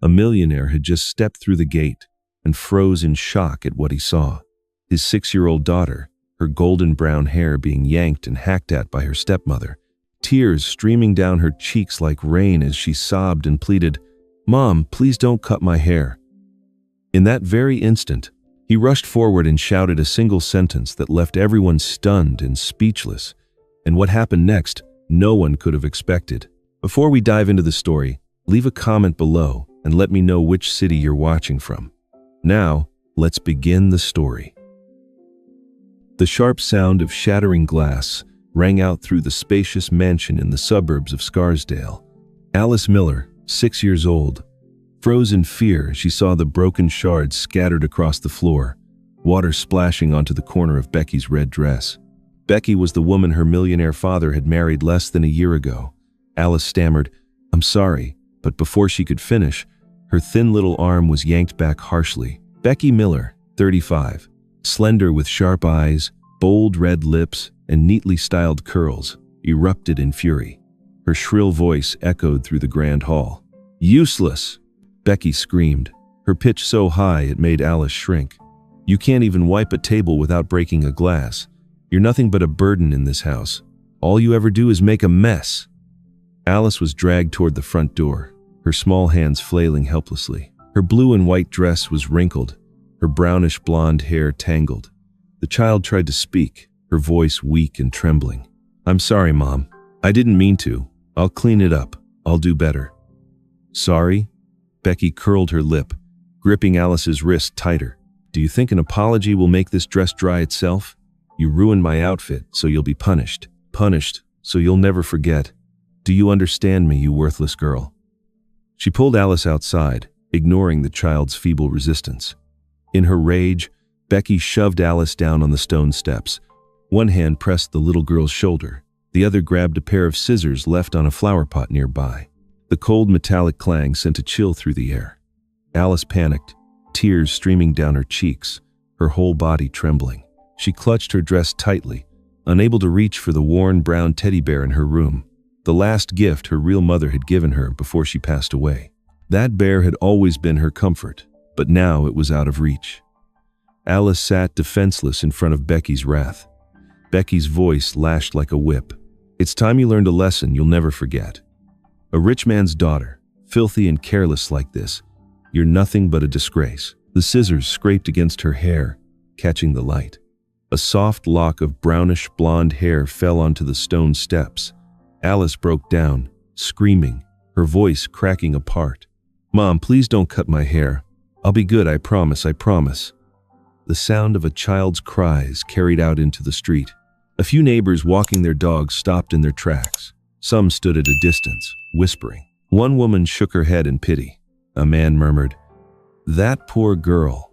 A millionaire had just stepped through the gate and froze in shock at what he saw. His 6-year-old daughter, her golden brown hair being yanked and hacked at by her stepmother, tears streaming down her cheeks like rain as she sobbed and pleaded, "Mom, please don't cut my hair." In that very instant, he rushed forward and shouted a single sentence that left everyone stunned and speechless. And what happened next, no one could have expected. Before we dive into the story, leave a comment below and let me know which city you're watching from. Now, let's begin the story. The sharp sound of shattering glass rang out through the spacious mansion in the suburbs of Scarsdale. Alice Miller, 6 years old, froze in fear as she saw the broken shards scattered across the floor, water splashing onto the corner of Becky's red dress. Becky was the woman her millionaire father had married less than a year ago. Alice stammered, "I'm sorry," but before she could finish, her thin little arm was yanked back harshly. Becky Miller, 35, slender with sharp eyes, bold red lips, and neatly styled curls, erupted in fury. Her shrill voice echoed through the grand hall. "Useless!" Becky screamed, her pitch so high it made Alice shrink. "You can't even wipe a table without breaking a glass. You're nothing but a burden in this house. All you ever do is make a mess." Alice was dragged toward the front door, her small hands flailing helplessly. Her blue and white dress was wrinkled, her brownish blonde hair tangled. The child tried to speak, her voice weak and trembling. "I'm sorry, Mom. I didn't mean to. I'll clean it up. I'll do better." "Sorry?" Becky curled her lip, gripping Alice's wrist tighter. "Do you think an apology will make this dress dry itself? You ruined my outfit, so you'll be punished. Punished, so you'll never forget. Do you understand me, you worthless girl?" She pulled Alice outside, ignoring the child's feeble resistance. In her rage, Becky shoved Alice down on the stone steps. One hand pressed the little girl's shoulder. The other grabbed a pair of scissors left on a flower pot nearby. The cold metallic clang sent a chill through the air. Alice panicked, tears streaming down her cheeks, her whole body trembling. She clutched her dress tightly, unable to reach for the worn brown teddy bear in her room, the last gift her real mother had given her before she passed away. That bear had always been her comfort, but now it was out of reach. Alice sat defenseless in front of Becky's wrath. Becky's voice lashed like a whip. "It's time you learned a lesson you'll never forget. A rich man's daughter, filthy and careless like this, you're nothing but a disgrace." The scissors scraped against her hair, catching the light. A soft lock of brownish blonde hair fell onto the stone steps. Alice broke down, screaming, her voice cracking apart. "Mom, please don't cut my hair. I'll be good, I promise, I promise." The sound of a child's cries carried out into the street. A few neighbors walking their dogs stopped in their tracks. Some stood at a distance, whispering. One woman shook her head in pity. A man murmured, "That poor girl."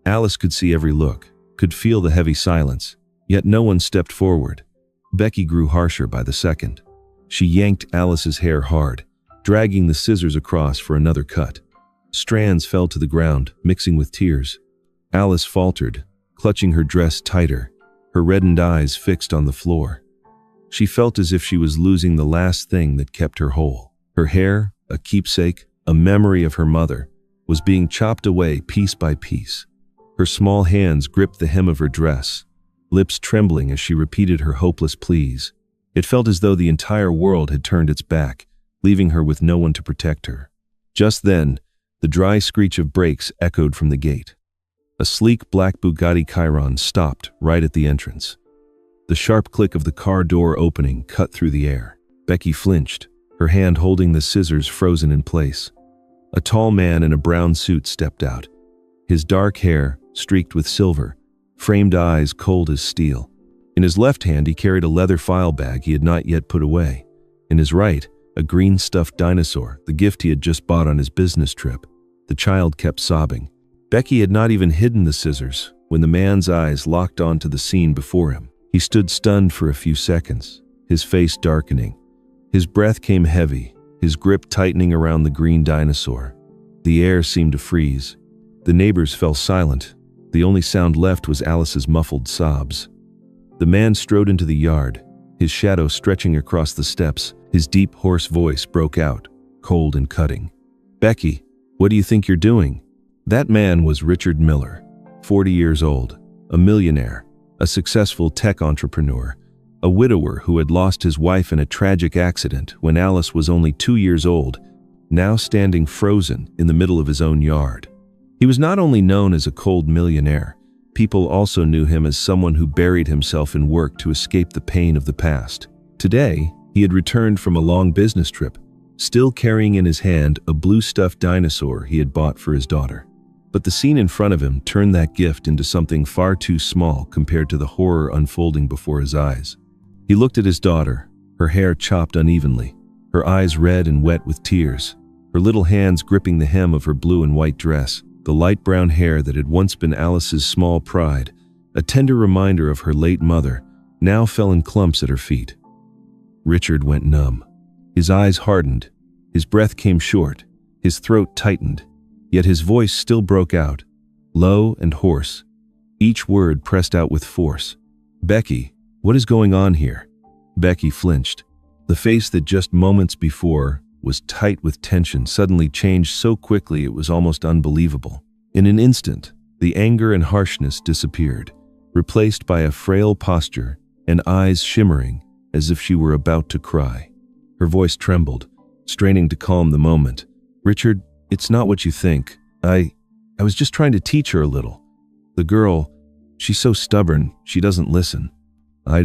Alice could see every look, could feel the heavy silence, yet no one stepped forward. Becky grew harsher by the second. She yanked Alice's hair hard, dragging the scissors across for another cut. Strands fell to the ground, mixing with tears. Alice faltered, clutching her dress tighter, her reddened eyes fixed on the floor. She felt as if she was losing the last thing that kept her whole. Her hair, a keepsake, a memory of her mother, was being chopped away piece by piece. Her small hands gripped the hem of her dress, lips trembling as she repeated her hopeless pleas. It felt as though the entire world had turned its back, leaving her with no one to protect her. Just then, the dry screech of brakes echoed from the gate. A sleek black Bugatti Chiron stopped right at the entrance. The sharp click of the car door opening cut through the air. Becky flinched, her hand holding the scissors frozen in place. A tall man in a brown suit stepped out. His dark hair, streaked with silver, framed eyes cold as steel. In his left hand he carried a leather file bag he had not yet put away. In his right, a green stuffed dinosaur, the gift he had just bought on his business trip. The child kept sobbing. Becky had not even hidden the scissors when the man's eyes locked onto the scene before him. He stood stunned for a few seconds, his face darkening. His breath came heavy, his grip tightening around the green dinosaur. The air seemed to freeze. The neighbors fell silent. The only sound left was Alice's muffled sobs. The man strode into the yard, his shadow stretching across the steps. His deep, hoarse voice broke out, cold and cutting. "Becky, What do you think you're doing?" That man was Richard Miller, 40 years old, a millionaire, a successful tech entrepreneur, a widower who had lost his wife in a tragic accident when Alice was only 2 years old, now standing frozen in the middle of his own yard. He was not only known as a cold millionaire, people also knew him as someone who buried himself in work to escape the pain of the past. Today, he had returned from a long business trip, still carrying in his hand a blue stuffed dinosaur he had bought for his daughter. But the scene in front of him turned that gift into something far too small compared to the horror unfolding before his eyes. He looked at his daughter, her hair chopped unevenly, her eyes red and wet with tears, her little hands gripping the hem of her blue and white dress. The light brown hair that had once been Alice's small pride, a tender reminder of her late mother, now fell in clumps at her feet. Richard went numb. His eyes hardened, his breath came short, his throat tightened, yet his voice still broke out, low and hoarse, each word pressed out with force. "Becky, what is going on here?" Becky flinched. The face that just moments before was tight with tension suddenly changed so quickly it was almost unbelievable. In an instant, the anger and harshness disappeared, replaced by a frail posture and eyes shimmering as if she were about to cry. Her voice trembled, straining to calm the moment. "Richard, it's not what you think. I was just trying to teach her a little. The girl, she's so stubborn, she doesn't listen. I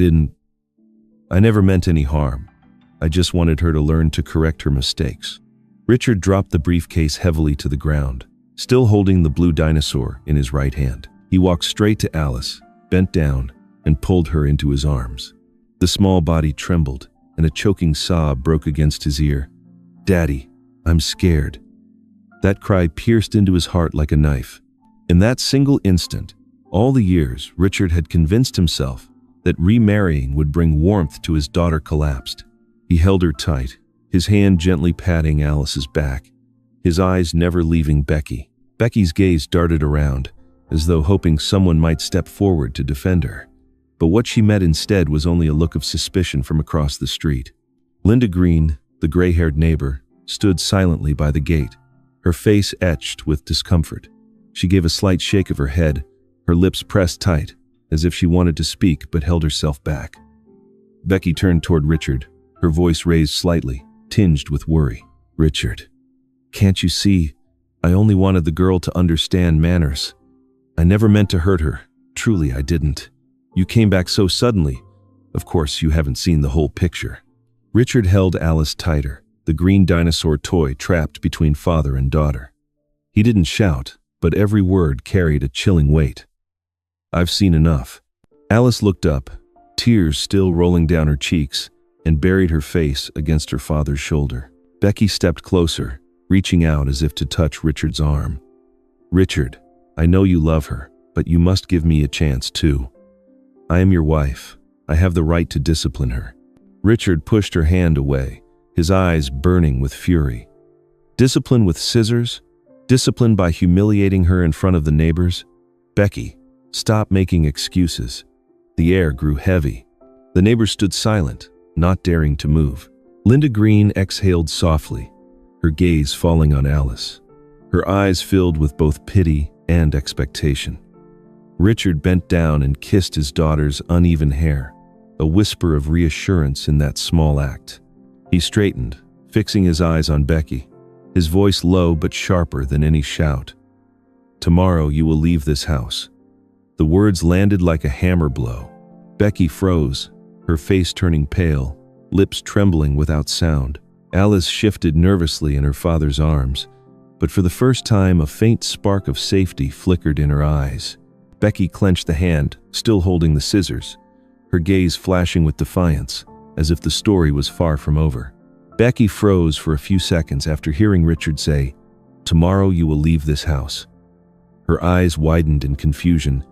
never meant any harm. I just wanted her to learn to correct her mistakes." Richard dropped the briefcase heavily to the ground, still holding the blue dinosaur in his right hand. He walked straight to Alice, bent down, and pulled her into his arms. The small body trembled, and a choking sob broke against his ear. "Daddy, I'm scared." That cry pierced into his heart like a knife. In that single instant, all the years Richard had convinced himself that remarrying would bring warmth to his daughter collapsed. He held her tight, his hand gently patting Alice's back, his eyes never leaving Becky. Becky's gaze darted around, as though hoping someone might step forward to defend her. But what she met instead was only a look of suspicion from across the street. Linda Green, the gray-haired neighbor, stood silently by the gate, her face etched with discomfort. She gave a slight shake of her head, her lips pressed tight, as if she wanted to speak but held herself back. Becky turned toward Richard, her voice raised slightly, tinged with worry. "Richard, can't you see? I only wanted the girl to understand manners. I never meant to hurt her. Truly, I didn't. You came back so suddenly. Of course, you haven't seen the whole picture." Richard held Alice tighter, the green dinosaur toy trapped between father and daughter. He didn't shout, but every word carried a chilling weight. "I've seen enough." Alice looked up, tears still rolling down her cheeks, and buried her face against her father's shoulder. Becky stepped closer, reaching out as if to touch Richard's arm. "Richard, I know you love her, but you must give me a chance too. I am your wife. I have the right to discipline her." Richard pushed her hand away, his eyes burning with fury. Discipline with scissors? Discipline by humiliating her in front of the neighbors? "Becky, stop making excuses." The air grew heavy. The neighbors stood silent, not daring to move. Linda Green exhaled softly, her gaze falling on Alice. Her eyes filled with both pity and expectation. Richard bent down and kissed his daughter's uneven hair, a whisper of reassurance in that small act. He straightened, fixing his eyes on Becky, his voice low but sharper than any shout. "Tomorrow you will leave this house." The words landed like a hammer blow. Becky froze, her face turning pale, lips trembling without sound. Alice shifted nervously in her father's arms, but for the first time a faint spark of safety flickered in her eyes. Becky clenched the hand, still holding the scissors, her gaze flashing with defiance, as if the story was far from over. Becky froze for a few seconds after hearing Richard say, "Tomorrow you will leave this house." Her eyes widened in confusion,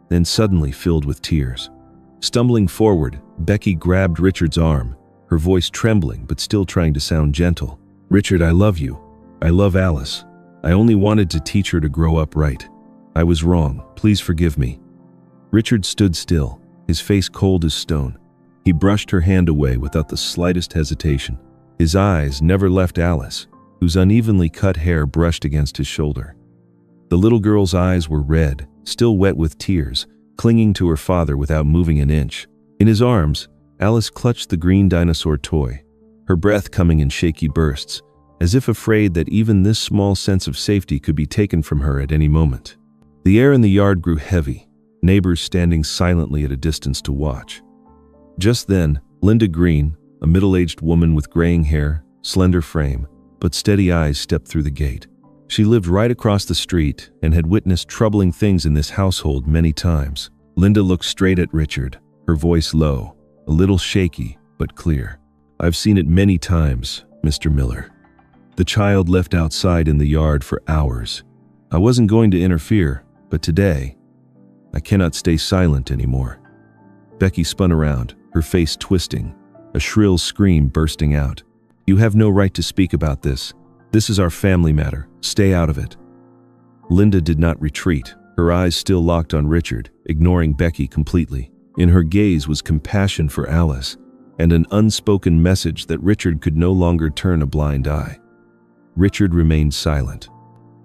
then suddenly filled with tears. Stumbling forward, Becky grabbed Richard's arm, her voice trembling but still trying to sound gentle. "Richard, I love you. I love Alice. I only wanted to teach her to grow up right. I was wrong. Please forgive me." Richard stood still, his face cold as stone. He brushed her hand away without the slightest hesitation. His eyes never left Alice, whose unevenly cut hair brushed against his shoulder. The little girl's eyes were red, still wet with tears, clinging to her father without moving an inch. In his arms, Alice clutched the green dinosaur toy, her breath coming in shaky bursts, as if afraid that even this small sense of safety could be taken from her at any moment. The air in the yard grew heavy, neighbors standing silently at a distance to watch. Just then, Linda Green, a middle-aged woman with graying hair, slender frame, but steady eyes, stepped through the gate. She lived right across the street and had witnessed troubling things in this household many times. Linda looked straight at Richard, her voice low, a little shaky, but clear. "I've seen it many times, Mr. Miller. The child left outside in the yard for hours. I wasn't going to interfere, but today, I cannot stay silent anymore." Becky spun around, her face twisting, a shrill scream bursting out. "You have no right to speak about this. This is our family matter. Stay out of it." Linda did not retreat, her eyes still locked on Richard, ignoring Becky completely. In her gaze was compassion for Alice, and an unspoken message that Richard could no longer turn a blind eye. Richard remained silent.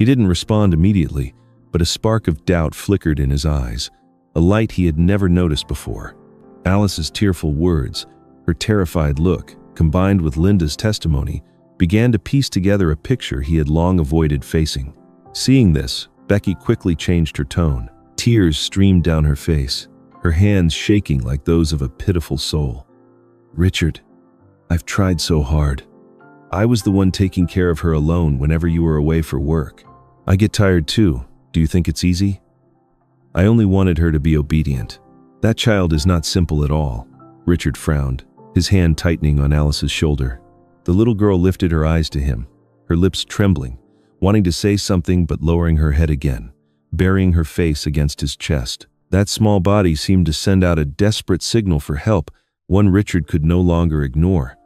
He didn't respond immediately, but a spark of doubt flickered in his eyes, a light he had never noticed before. Alice's tearful words, her terrified look, combined with Linda's testimony, began to piece together a picture he had long avoided facing. Seeing this, Becky quickly changed her tone. Tears streamed down her face, her hands shaking like those of a pitiful soul. "Richard, I've tried so hard. I was the one taking care of her alone whenever you were away for work. I get tired too. Do you think it's easy? I only wanted her to be obedient. That child is not simple at all." Richard frowned, his hand tightening on Alice's shoulder. The little girl lifted her eyes to him, her lips trembling, wanting to say something but lowering her head again, burying her face against his chest. That small body seemed to send out a desperate signal for help, one Richard could no longer ignore.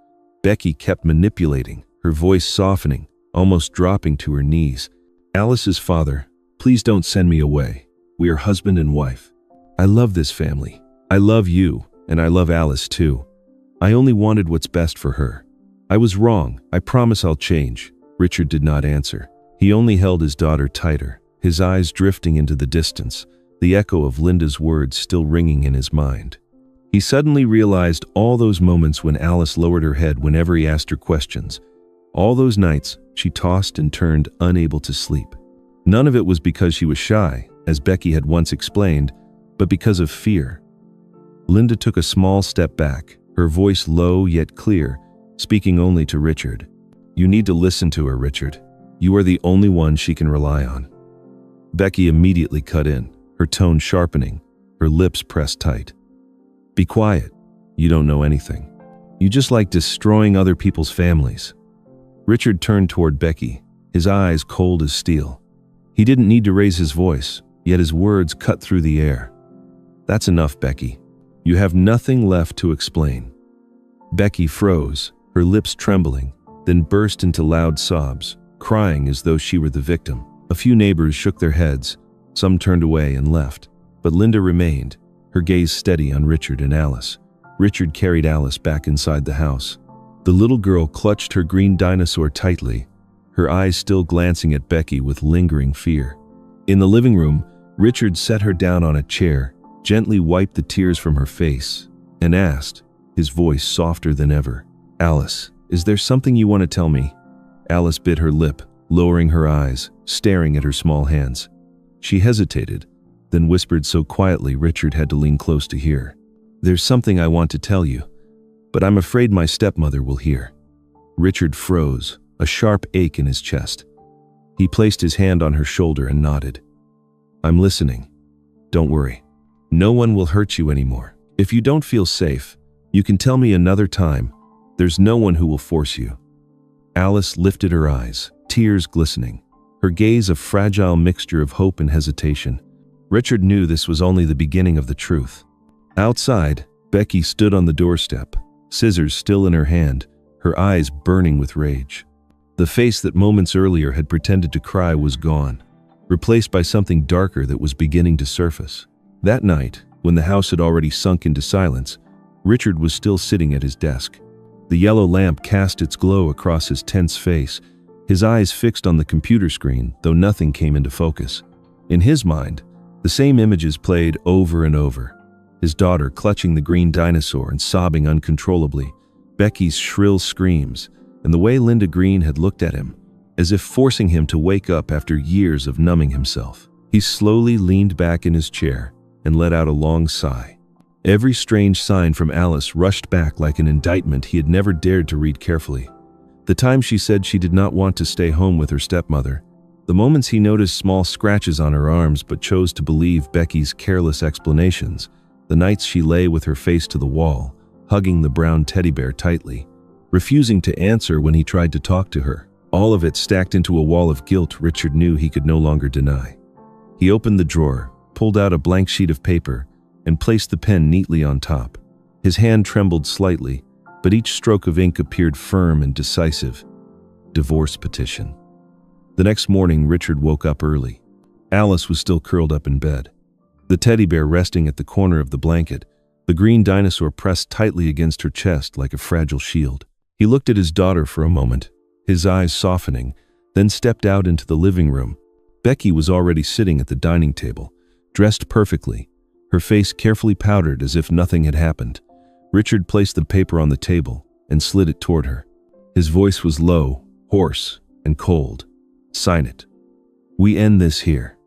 Becky kept manipulating, her voice softening, almost dropping to her knees. "Alice's father, please don't send me away. We are husband and wife. I love this family. I love you, and I love Alice too. I only wanted what's best for her. I was wrong. I promise I'll change." Richard did not answer. He only held his daughter tighter, his eyes drifting into the distance, the echo of Linda's words still ringing in his mind. He suddenly realized all those moments when Alice lowered her head whenever he asked her questions. All those nights she tossed and turned, unable to sleep. None of it was because she was shy, as Becky had once explained, but because of fear. Linda took a small step back, her voice low yet clear, speaking only to Richard. "You need to listen to her, Richard. You are the only one she can rely on." Becky immediately cut in, her tone sharpening, her lips pressed tight. "Be quiet. You don't know anything. You just like destroying other people's families." Richard turned toward Becky, his eyes cold as steel. He didn't need to raise his voice, yet his words cut through the air. "That's enough, Becky. You have nothing left to explain." Becky froze, her lips trembling, then burst into loud sobs, crying as though she were the victim. A few neighbors shook their heads, some turned away and left, but Linda remained, her gaze steady on Richard and Alice. Richard carried Alice back inside the house. The little girl clutched her green dinosaur tightly, her eyes still glancing at Becky with lingering fear. In the living room, Richard set her down on a chair, gently wiped the tears from her face, and asked, his voice softer than ever, "Alice, is there something you want to tell me?" Alice bit her lip, lowering her eyes, staring at her small hands. She hesitated, then whispered so quietly Richard had to lean close to hear. "There's something I want to tell you, but I'm afraid my stepmother will hear." Richard froze, a sharp ache in his chest. He placed his hand on her shoulder and nodded. "I'm listening. Don't worry. No one will hurt you anymore. If you don't feel safe, you can tell me another time. There's no one who will force you." Alice lifted her eyes, tears glistening, her gaze a fragile mixture of hope and hesitation. Richard knew this was only the beginning of the truth. Outside, Becky stood on the doorstep, scissors still in her hand, her eyes burning with rage. The face that moments earlier had pretended to cry was gone, replaced by something darker that was beginning to surface. That night, when the house had already sunk into silence, Richard was still sitting at his desk. The yellow lamp cast its glow across his tense face, his eyes fixed on the computer screen, though nothing came into focus. In his mind, the same images played over and over. His daughter clutching the green dinosaur and sobbing uncontrollably, Becky's shrill screams, and the way Linda Green had looked at him, as if forcing him to wake up after years of numbing himself. He slowly leaned back in his chair and let out a long sigh. Every strange sign from Alice rushed back like an indictment he had never dared to read carefully. The time she said she did not want to stay home with her stepmother, the moments he noticed small scratches on her arms but chose to believe Becky's careless explanations, the nights she lay with her face to the wall, hugging the brown teddy bear tightly, refusing to answer when he tried to talk to her. All of it stacked into a wall of guilt Richard knew he could no longer deny. He opened the drawer, pulled out a blank sheet of paper, and placed the pen neatly on top. His hand trembled slightly, but each stroke of ink appeared firm and decisive. Divorce petition. The next morning, Richard woke up early. Alice was still curled up in bed, the teddy bear resting at the corner of the blanket, the green dinosaur pressed tightly against her chest like a fragile shield. He looked at his daughter for a moment, his eyes softening, then stepped out into the living room. Becky was already sitting at the dining table, dressed perfectly, her face carefully powdered as if nothing had happened. Richard placed the paper on the table and slid it toward her. His voice was low, hoarse, and cold. "Sign it. We end this here."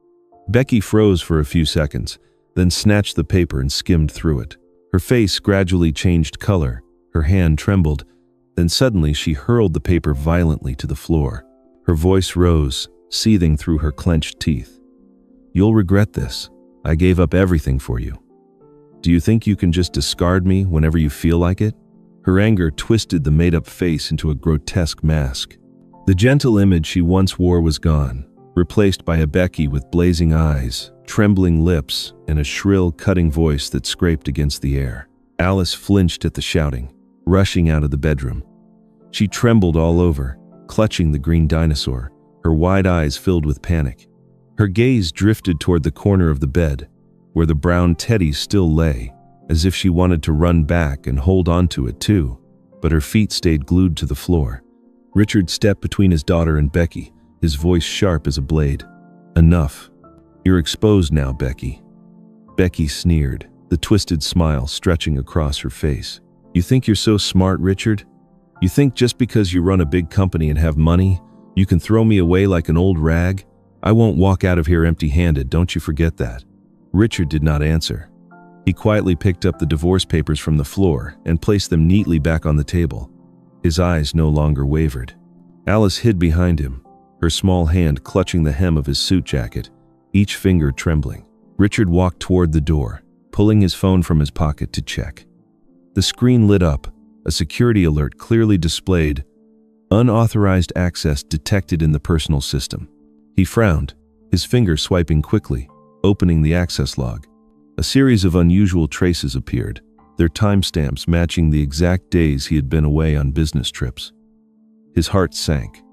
Becky froze for a few seconds, then snatched the paper and skimmed through it. Her face gradually changed color, her hand trembled, then suddenly she hurled the paper violently to the floor. Her voice rose, seething through her clenched teeth. "You'll regret this. I gave up everything for you. Do you think you can just discard me whenever you feel like it?" Her anger twisted the made-up face into a grotesque mask. The gentle image she once wore was gone, replaced by a Becky with blazing eyes, trembling lips, and a shrill, cutting voice that scraped against the air. Alice flinched at the shouting, rushing out of the bedroom. She trembled all over, clutching the green dinosaur, her wide eyes filled with panic. Her gaze drifted toward the corner of the bed, where the brown teddy still lay, as if she wanted to run back and hold onto it too, but her feet stayed glued to the floor. Richard stepped between his daughter and Becky, his voice sharp as a blade. "Enough. You're exposed now, Becky." Becky sneered, the twisted smile stretching across her face. "You think you're so smart, Richard? You think just because you run a big company and have money, you can throw me away like an old rag? I won't walk out of here empty-handed, don't you forget that." Richard did not answer. He quietly picked up the divorce papers from the floor and placed them neatly back on the table. His eyes no longer wavered. Alice hid behind him, her small hand clutching the hem of his suit jacket, each finger trembling. Richard walked toward the door, pulling his phone from his pocket to check. The screen lit up, a security alert clearly displayed, "Unauthorized access detected in the personal system." He frowned, his finger swiping quickly, opening the access log. A series of unusual traces appeared, their timestamps matching the exact days he had been away on business trips. His heart sank.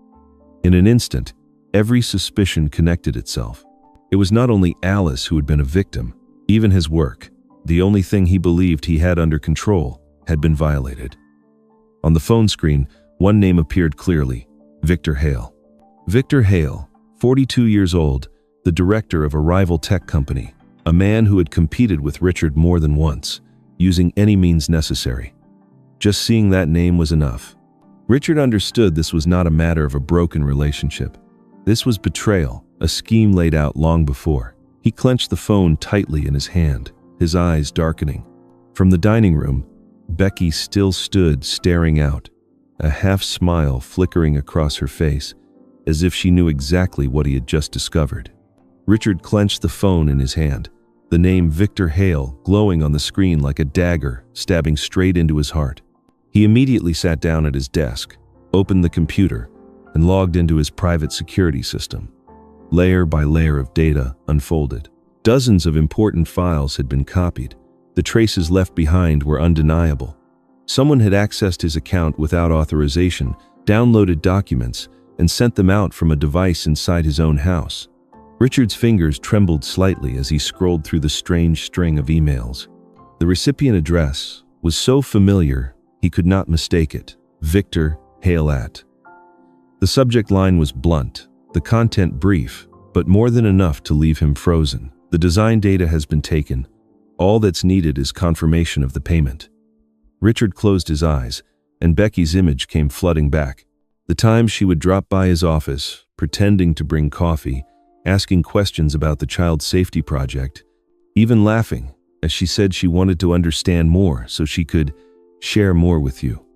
In an instant, every suspicion connected itself. It was not only Alice who had been a victim, even his work, the only thing he believed he had under control, had been violated. On the phone screen, one name appeared clearly: Victor Hale. Victor Hale, 42 years old, the director of a rival tech company, a man who had competed with Richard more than once, using any means necessary. Just seeing that name was enough. Richard understood this was not a matter of a broken relationship. This was betrayal, a scheme laid out long before. He clenched the phone tightly in his hand, his eyes darkening. From the dining room, Becky still stood staring out, a half-smile flickering across her face, as if she knew exactly what he had just discovered. Richard clenched the phone in his hand, the name Victor Hale glowing on the screen like a dagger stabbing straight into his heart. He immediately sat down at his desk, opened the computer, and logged into his private security system. Layer by layer of data unfolded. Dozens of important files had been copied. The traces left behind were undeniable. Someone had accessed his account without authorization, downloaded documents, and sent them out from a device inside his own house. Richard's fingers trembled slightly as he scrolled through the strange string of emails. The recipient address was so familiar he could not mistake it: Victor Hale at. The subject line was blunt, the content brief, but more than enough to leave him frozen. The design data has been taken. All that's needed is confirmation of the payment. Richard closed his eyes, and Becky's image came flooding back. The times she would drop by his office, pretending to bring coffee, asking questions about the child safety project, even laughing as she said she wanted to understand more so she could share more with you.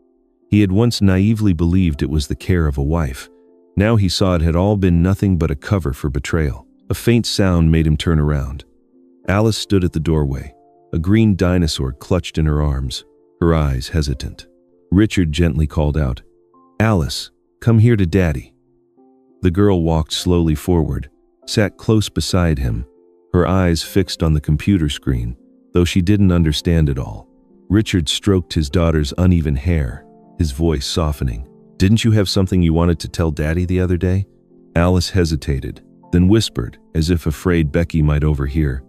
He had once naively believed it was the care of a wife. Now he saw it had all been nothing but a cover for betrayal. A faint sound made him turn around. Alice stood at the doorway, a green dinosaur clutched in her arms, her eyes hesitant. Richard gently called out, "Alice, come here to Daddy." The girl walked slowly forward, sat close beside him, her eyes fixed on the computer screen, though she didn't understand it all. Richard stroked his daughter's uneven hair, his voice softening. "Didn't you have something you wanted to tell Daddy the other day?" Alice hesitated, then whispered, as if afraid Becky might overhear.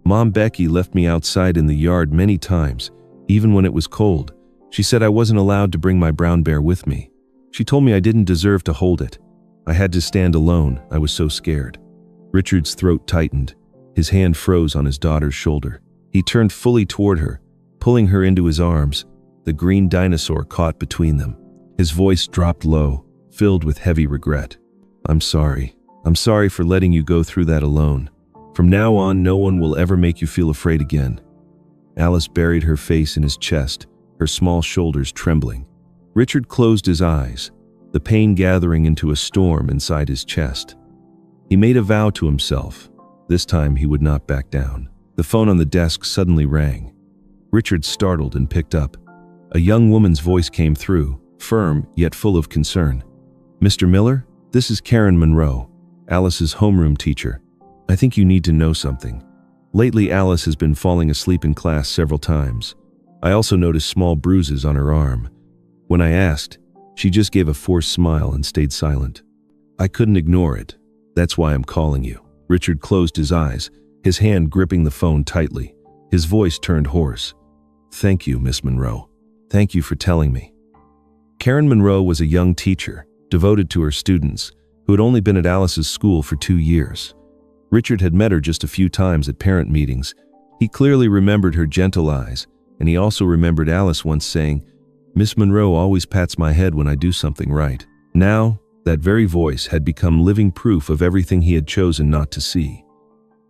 "Mom, Becky left me outside in the yard many times, even when it was cold. She said I wasn't allowed to bring my brown bear with me. She told me I didn't deserve to hold it. I had to stand alone, I was so scared." Richard's throat tightened. His hand froze on his daughter's shoulder. He turned fully toward her, pulling her into his arms, the green dinosaur caught between them. His voice dropped low, filled with heavy regret. I'm sorry for letting you go through that alone. From now on, no one will ever make you feel afraid again." Alice buried her face in his chest, her small shoulders trembling. Richard closed his eyes, the pain gathering into a storm inside his chest. He made a vow to himself. This time he would not back down. The phone on the desk suddenly rang. Richard startled and picked up. A young woman's voice came through, firm yet full of concern. "Mr. Miller, this is Karen Monroe, Alice's homeroom teacher. I think you need to know something. Lately, Alice has been falling asleep in class several times. I also noticed small bruises on her arm. When I asked, she just gave a forced smile and stayed silent. I couldn't ignore it. That's why I'm calling you." Richard closed his eyes, his hand gripping the phone tightly. His voice turned hoarse. "Thank you, Miss Monroe. Thank you for telling me." Karen Monroe was a young teacher, devoted to her students, who had only been at Alice's school for 2 years. Richard had met her just a few times at parent meetings. He clearly remembered her gentle eyes, and he also remembered Alice once saying, "Miss Monroe always pats my head when I do something right." Now, that very voice had become living proof of everything he had chosen not to see.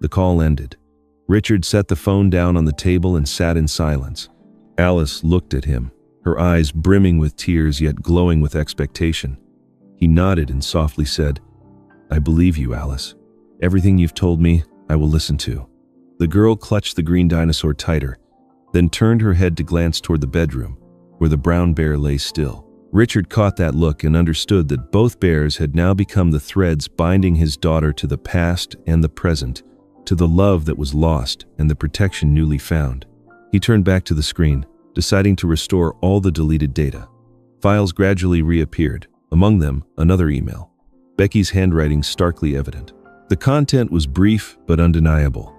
The call ended. Richard set the phone down on the table and sat in silence. Alice looked at him, her eyes brimming with tears yet glowing with expectation. He nodded and softly said, "I believe you, Alice. Everything you've told me, I will listen to." The girl clutched the green dinosaur tighter, then turned her head to glance toward the bedroom, where the brown bear lay still. Richard caught that look and understood that both bears had now become the threads binding his daughter to the past and the present, to the love that was lost and the protection newly found. He turned back to the screen, deciding to restore all the deleted data. Files gradually reappeared, among them another email, Becky's handwriting starkly evident. The content was brief but undeniable.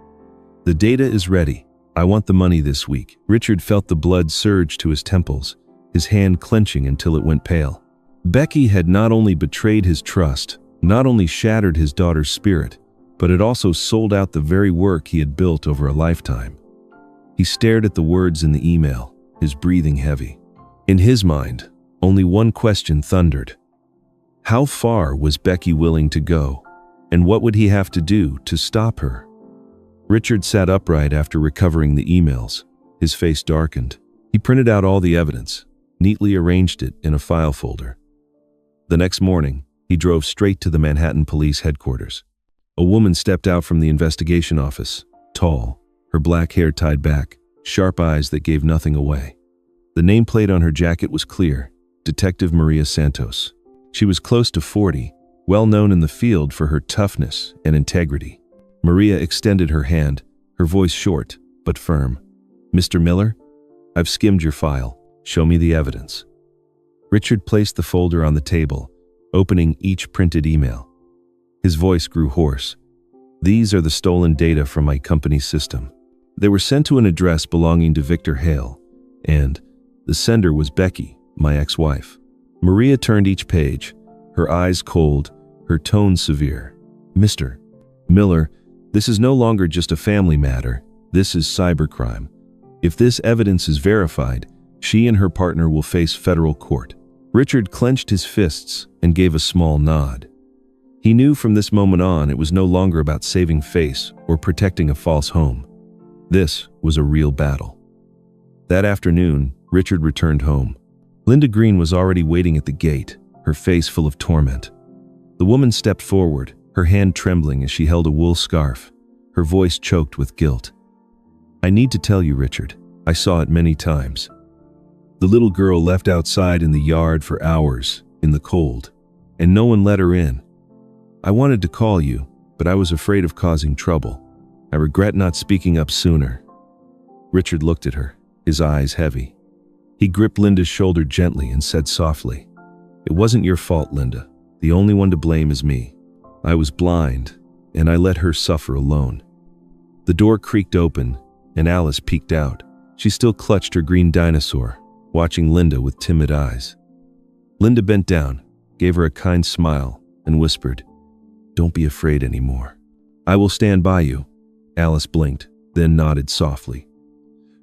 "The data is ready. I want the money this week." Richard felt the blood surge to his temples, his hand clenching until it went pale. Becky had not only betrayed his trust, not only shattered his daughter's spirit, but had also sold out the very work he had built over a lifetime. He stared at the words in the email, his breathing heavy. In his mind, only one question thundered. How far was Becky willing to go, and what would he have to do to stop her? Richard sat upright after recovering the emails. His face darkened. He printed out all the evidence, neatly arranged it in a file folder. The next morning, he drove straight to the Manhattan Police headquarters. A woman stepped out from the investigation office, tall, her black hair tied back, sharp eyes that gave nothing away. The nameplate on her jacket was clear, Detective Maria Santos. She was close to 40, well known in the field for her toughness and integrity. Maria extended her hand, her voice short but firm. "Mr. Miller, I've skimmed your file. Show me the evidence." Richard placed the folder on the table, opening each printed email. His voice grew hoarse. "These are the stolen data from my company's system. They were sent to an address belonging to Victor Hale, and the sender was Becky, my ex-wife." Maria turned each page, her eyes cold, her tone severe. "Mr. Miller, this is no longer just a family matter. This is cybercrime. If this evidence is verified, she and her partner will face federal court." Richard clenched his fists and gave a small nod. He knew from this moment on it was no longer about saving face or protecting a false home. This was a real battle. That afternoon, Richard returned home. Linda Green was already waiting at the gate, her face full of torment. The woman stepped forward, her hand trembling as she held a wool scarf, her voice choked with guilt. "I need to tell you, Richard, I saw it many times. The little girl left outside in the yard for hours, in the cold, and no one let her in. I wanted to call you, but I was afraid of causing trouble. I regret not speaking up sooner." Richard looked at her, his eyes heavy. He gripped Linda's shoulder gently and said softly, "It wasn't your fault, Linda. The only one to blame is me. I was blind, and I let her suffer alone." The door creaked open, and Alice peeked out. She still clutched her green dinosaur, watching Linda with timid eyes. Linda bent down, gave her a kind smile, and whispered, "Don't be afraid anymore. I will stand by you." Alice blinked, then nodded softly.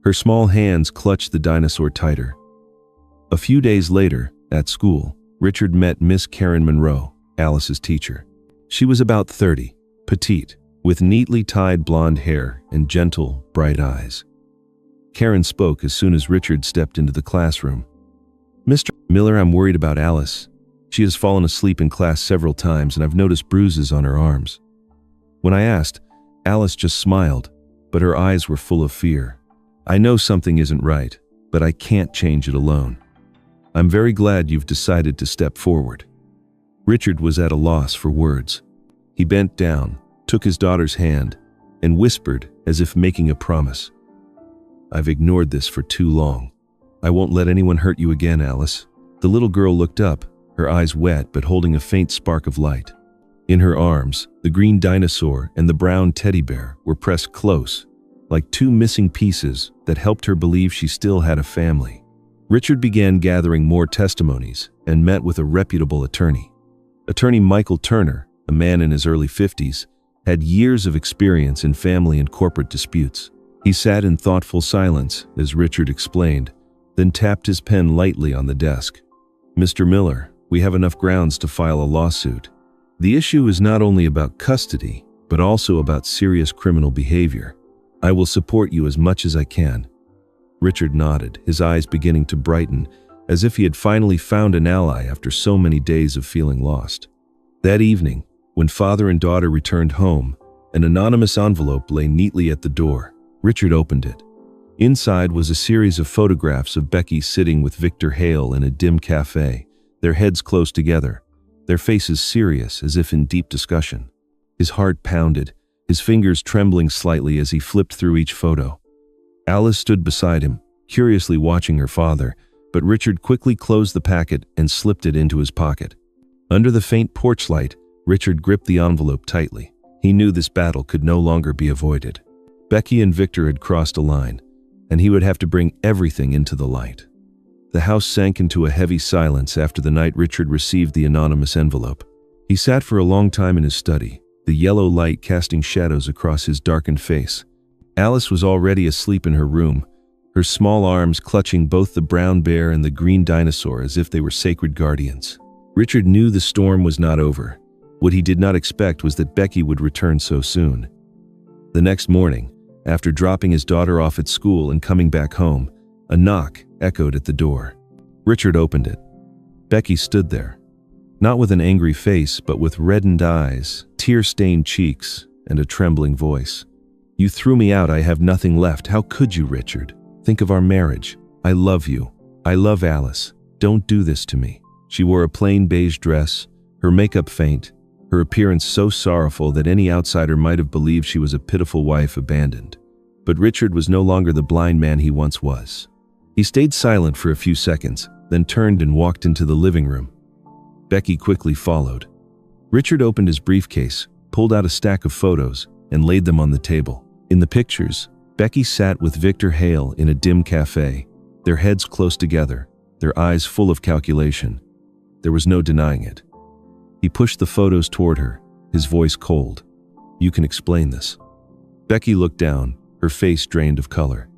Her small hands clutched the dinosaur tighter. A few days later, at school, Richard met Miss Karen Monroe, Alice's teacher. She was about 30, petite, with neatly tied blonde hair and gentle, bright eyes. Karen spoke as soon as Richard stepped into the classroom. "Mr. Miller, I'm worried about Alice. She has fallen asleep in class several times and I've noticed bruises on her arms." When I asked, Alice just smiled, but her eyes were full of fear. "I know something isn't right, but I can't change it alone. I'm very glad you've decided to step forward." Richard was at a loss for words. He bent down, took his daughter's hand, and whispered as if making a promise. "I've ignored this for too long. I won't let anyone hurt you again, Alice." The little girl looked up, her eyes wet but holding a faint spark of light. In her arms, the green dinosaur and the brown teddy bear were pressed close, like two missing pieces that helped her believe she still had a family. Richard began gathering more testimonies and met with a reputable attorney. Attorney Michael Turner, a man in his early 50s, had years of experience in family and corporate disputes. He sat in thoughtful silence as Richard explained, then tapped his pen lightly on the desk. "Mr. Miller, we have enough grounds to file a lawsuit. The issue is not only about custody, but also about serious criminal behavior. I will support you as much as I can." Richard nodded, his eyes beginning to brighten, as if he had finally found an ally after so many days of feeling lost. That evening, when father and daughter returned home, an anonymous envelope lay neatly at the door. Richard opened it. Inside was a series of photographs of Becky sitting with Victor Hale in a dim cafe, their heads close together, their faces serious as if in deep discussion. His heart pounded, his fingers trembling slightly as he flipped through each photo. Alice stood beside him, curiously watching her father, but Richard quickly closed the packet and slipped it into his pocket. Under the faint porch light, Richard gripped the envelope tightly. He knew this battle could no longer be avoided. Becky and Victor had crossed a line, and he would have to bring everything into the light. The house sank into a heavy silence after the night Richard received the anonymous envelope. He sat for a long time in his study, the yellow light casting shadows across his darkened face. Alice was already asleep in her room, her small arms clutching both the brown bear and the green dinosaur as if they were sacred guardians. Richard knew the storm was not over. What he did not expect was that Becky would return so soon. The next morning, after dropping his daughter off at school and coming back home, a knock echoed at the door. Richard opened it. Becky stood there, not with an angry face, but with reddened eyes, tear-stained cheeks, and a trembling voice. "You threw me out. I have nothing left. How could you, Richard? Think of our marriage. I love you. I love Alice. Don't do this to me." She wore a plain beige dress, her makeup faint, her appearance so sorrowful that any outsider might have believed she was a pitiful wife abandoned. But Richard was no longer the blind man he once was. He stayed silent for a few seconds, then turned and walked into the living room. Becky quickly followed. Richard opened his briefcase, pulled out a stack of photos, and laid them on the table. In the pictures, Becky sat with Victor Hale in a dim cafe, their heads close together, their eyes full of calculation. There was no denying it. He pushed the photos toward her, his voice cold. "You can explain this." Becky looked down, her face drained of color.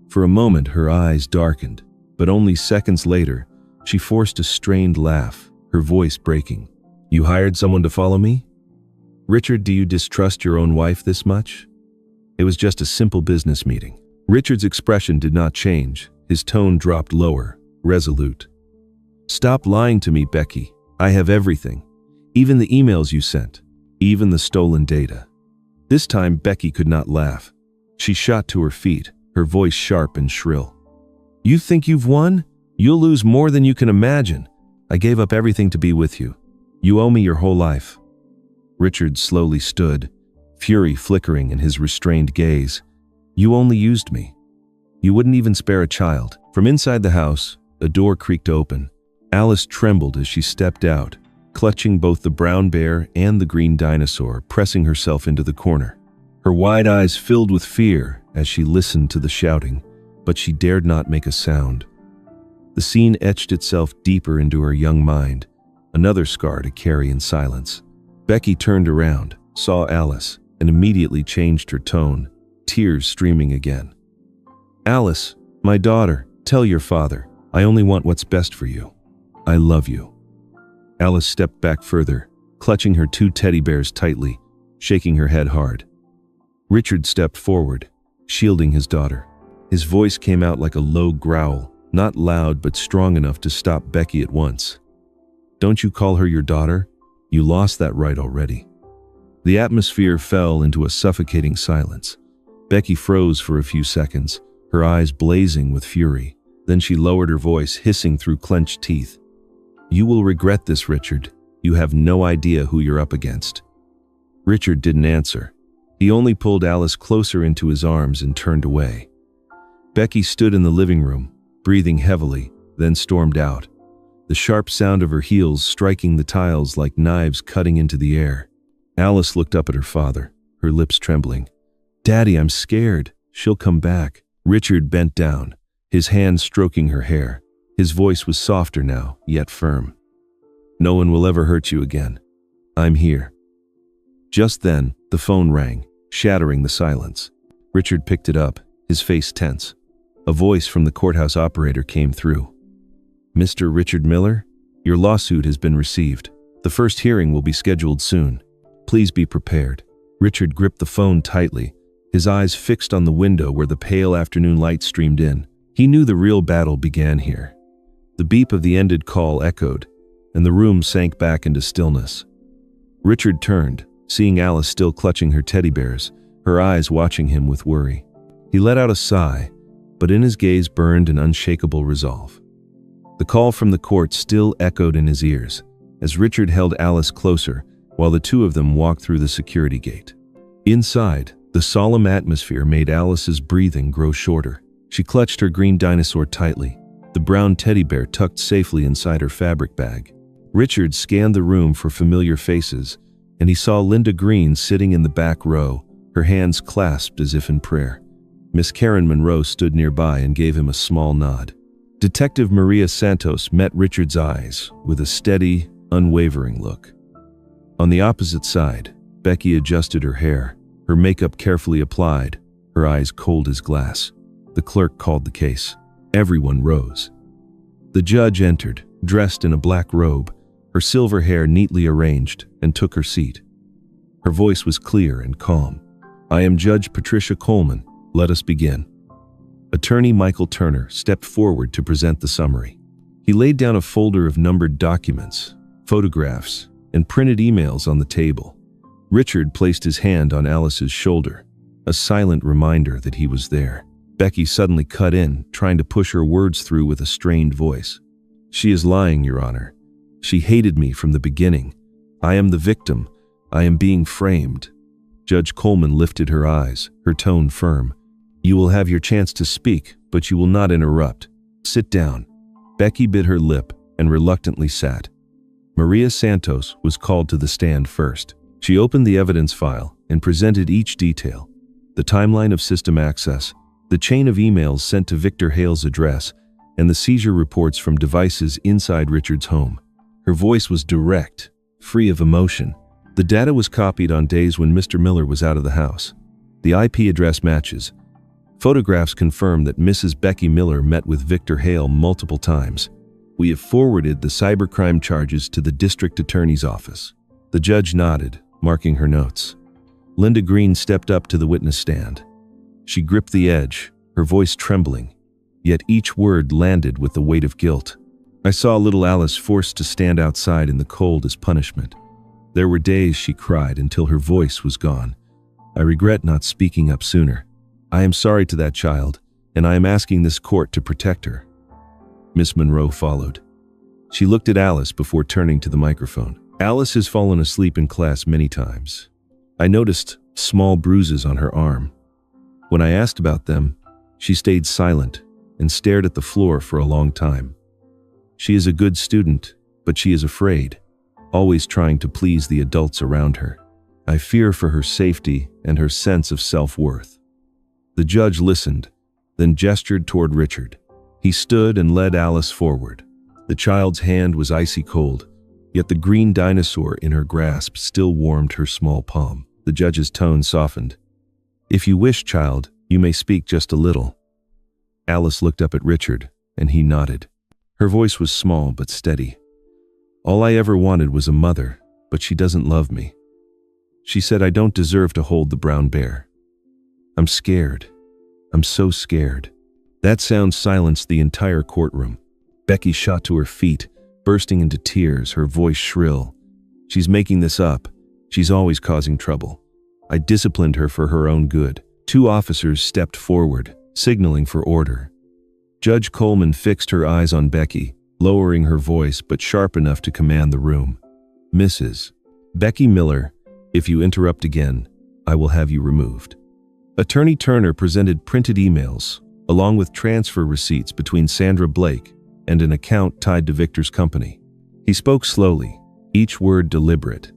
For a moment, her eyes darkened, but only seconds later, she forced a strained laugh, her voice breaking. "You hired someone to follow me? Richard, do you distrust your own wife this much?" It was just a simple business meeting. Richard's expression did not change. His tone dropped lower, resolute. "Stop lying to me, Becky. I have everything. Even the emails you sent. Even the stolen data." This time, Becky could not laugh. She shot to her feet, her voice sharp and shrill. "You think you've won? You'll lose more than you can imagine. I gave up everything to be with you. You owe me your whole life." Richard slowly stood, fury flickering in his restrained gaze. "You only used me. You wouldn't even spare a child." From inside the house, a door creaked open. Alice trembled as she stepped out, clutching both the brown bear and the green dinosaur, pressing herself into the corner. Her wide eyes filled with fear as she listened to the shouting, but she dared not make a sound. The scene etched itself deeper into her young mind, another scar to carry in silence. Becky turned around, saw Alice, and immediately changed her tone, tears streaming again. "Alice, my daughter, tell your father, I only want what's best for you. I love you." Alice stepped back further, clutching her two teddy bears tightly, shaking her head hard. Richard stepped forward, shielding his daughter. His voice came out like a low growl, not loud but strong enough to stop Becky at once. "Don't you call her your daughter? You lost that right already." The atmosphere fell into a suffocating silence. Becky froze for a few seconds, her eyes blazing with fury. Then she lowered her voice, hissing through clenched teeth. "You will regret this, Richard. You have no idea who you're up against." Richard didn't answer. He only pulled Alice closer into his arms and turned away. Becky stood in the living room, breathing heavily, then stormed out, the sharp sound of her heels striking the tiles like knives cutting into the air. Alice looked up at her father, her lips trembling. "Daddy, I'm scared. She'll come back." Richard bent down, his hand stroking her hair. His voice was softer now, yet firm. "No one will ever hurt you again. I'm here." Just then, the phone rang, shattering the silence. Richard picked it up, his face tense. A voice from the courthouse operator came through. "Mr. Richard Miller, your lawsuit has been received. The first hearing will be scheduled soon. Please be prepared." Richard gripped the phone tightly, his eyes fixed on the window where the pale afternoon light streamed in. He knew the real battle began here. The beep of the ended call echoed, and the room sank back into stillness. Richard turned, seeing Alice still clutching her teddy bears, her eyes watching him with worry. He let out a sigh, but in his gaze burned an unshakable resolve. The call from the court still echoed in his ears, as Richard held Alice closer while the two of them walked through the security gate. Inside, the solemn atmosphere made Alice's breathing grow shorter. She clutched her green dinosaur tightly, the brown teddy bear tucked safely inside her fabric bag. Richard scanned the room for familiar faces, and he saw Linda Green sitting in the back row, her hands clasped as if in prayer. Miss Karen Monroe stood nearby and gave him a small nod. Detective Maria Santos met Richard's eyes with a steady, unwavering look. On the opposite side, Becky adjusted her hair, her makeup carefully applied, her eyes cold as glass. The clerk called the case. Everyone rose. The judge entered, dressed in a black robe, her silver hair neatly arranged, and took her seat. Her voice was clear and calm. "I am Judge Patricia Coleman. Let us begin." Attorney Michael Turner stepped forward to present the summary. He laid down a folder of numbered documents, photographs, and printed emails on the table. Richard placed his hand on Alice's shoulder, a silent reminder that he was there. Becky suddenly cut in, trying to push her words through with a strained voice. "She is lying, Your Honor. She hated me from the beginning. I am the victim. I am being framed." Judge Coleman lifted her eyes, her tone firm. "You will have your chance to speak, but you will not interrupt. Sit down." Becky bit her lip and reluctantly sat. Maria Santos was called to the stand first. She opened the evidence file and presented each detail: the timeline of system access, the chain of emails sent to Victor Hale's address, and the seizure reports from devices inside Richard's home. Her voice was direct, free of emotion. The data was copied on days when Mr. Miller was out of the house. The IP address matches. Photographs confirm that Mrs. Becky Miller met with Victor Hale multiple times. We have forwarded the cybercrime charges to the district attorney's office. The judge nodded, marking her notes. Linda Green stepped up to the witness stand. She gripped the edge, her voice trembling, yet each word landed with the weight of guilt. I saw little Alice forced to stand outside in the cold as punishment. There were days she cried until her voice was gone. I regret not speaking up sooner. I am sorry to that child, and I am asking this court to protect her. Miss Monroe followed. She looked at Alice before turning to the microphone. Alice has fallen asleep in class many times. I noticed small bruises on her arm. When I asked about them, she stayed silent and stared at the floor for a long time. She is a good student, but she is afraid, always trying to please the adults around her. I fear for her safety and her sense of self-worth. The judge listened, then gestured toward Richard. He stood and led Alice forward. The child's hand was icy cold, yet the green dinosaur in her grasp still warmed her small palm. The judge's tone softened. "If you wish, child, you may speak just a little." Alice looked up at Richard, and he nodded. Her voice was small but steady. "All I ever wanted was a mother, but she doesn't love me. She said I don't deserve to hold the brown bear. I'm scared. I'm so scared." That sound silenced the entire courtroom. Becky shot to her feet, bursting into tears, her voice shrill. "She's making this up. She's always causing trouble. I disciplined her for her own good." Two officers stepped forward, signaling for order. Judge Coleman fixed her eyes on Becky, lowering her voice but sharp enough to command the room. "Mrs. Becky Miller, if you interrupt again, I will have you removed." Attorney Turner presented printed emails, along with transfer receipts between Sandra Blake and an account tied to Victor's company. He spoke slowly, each word deliberate.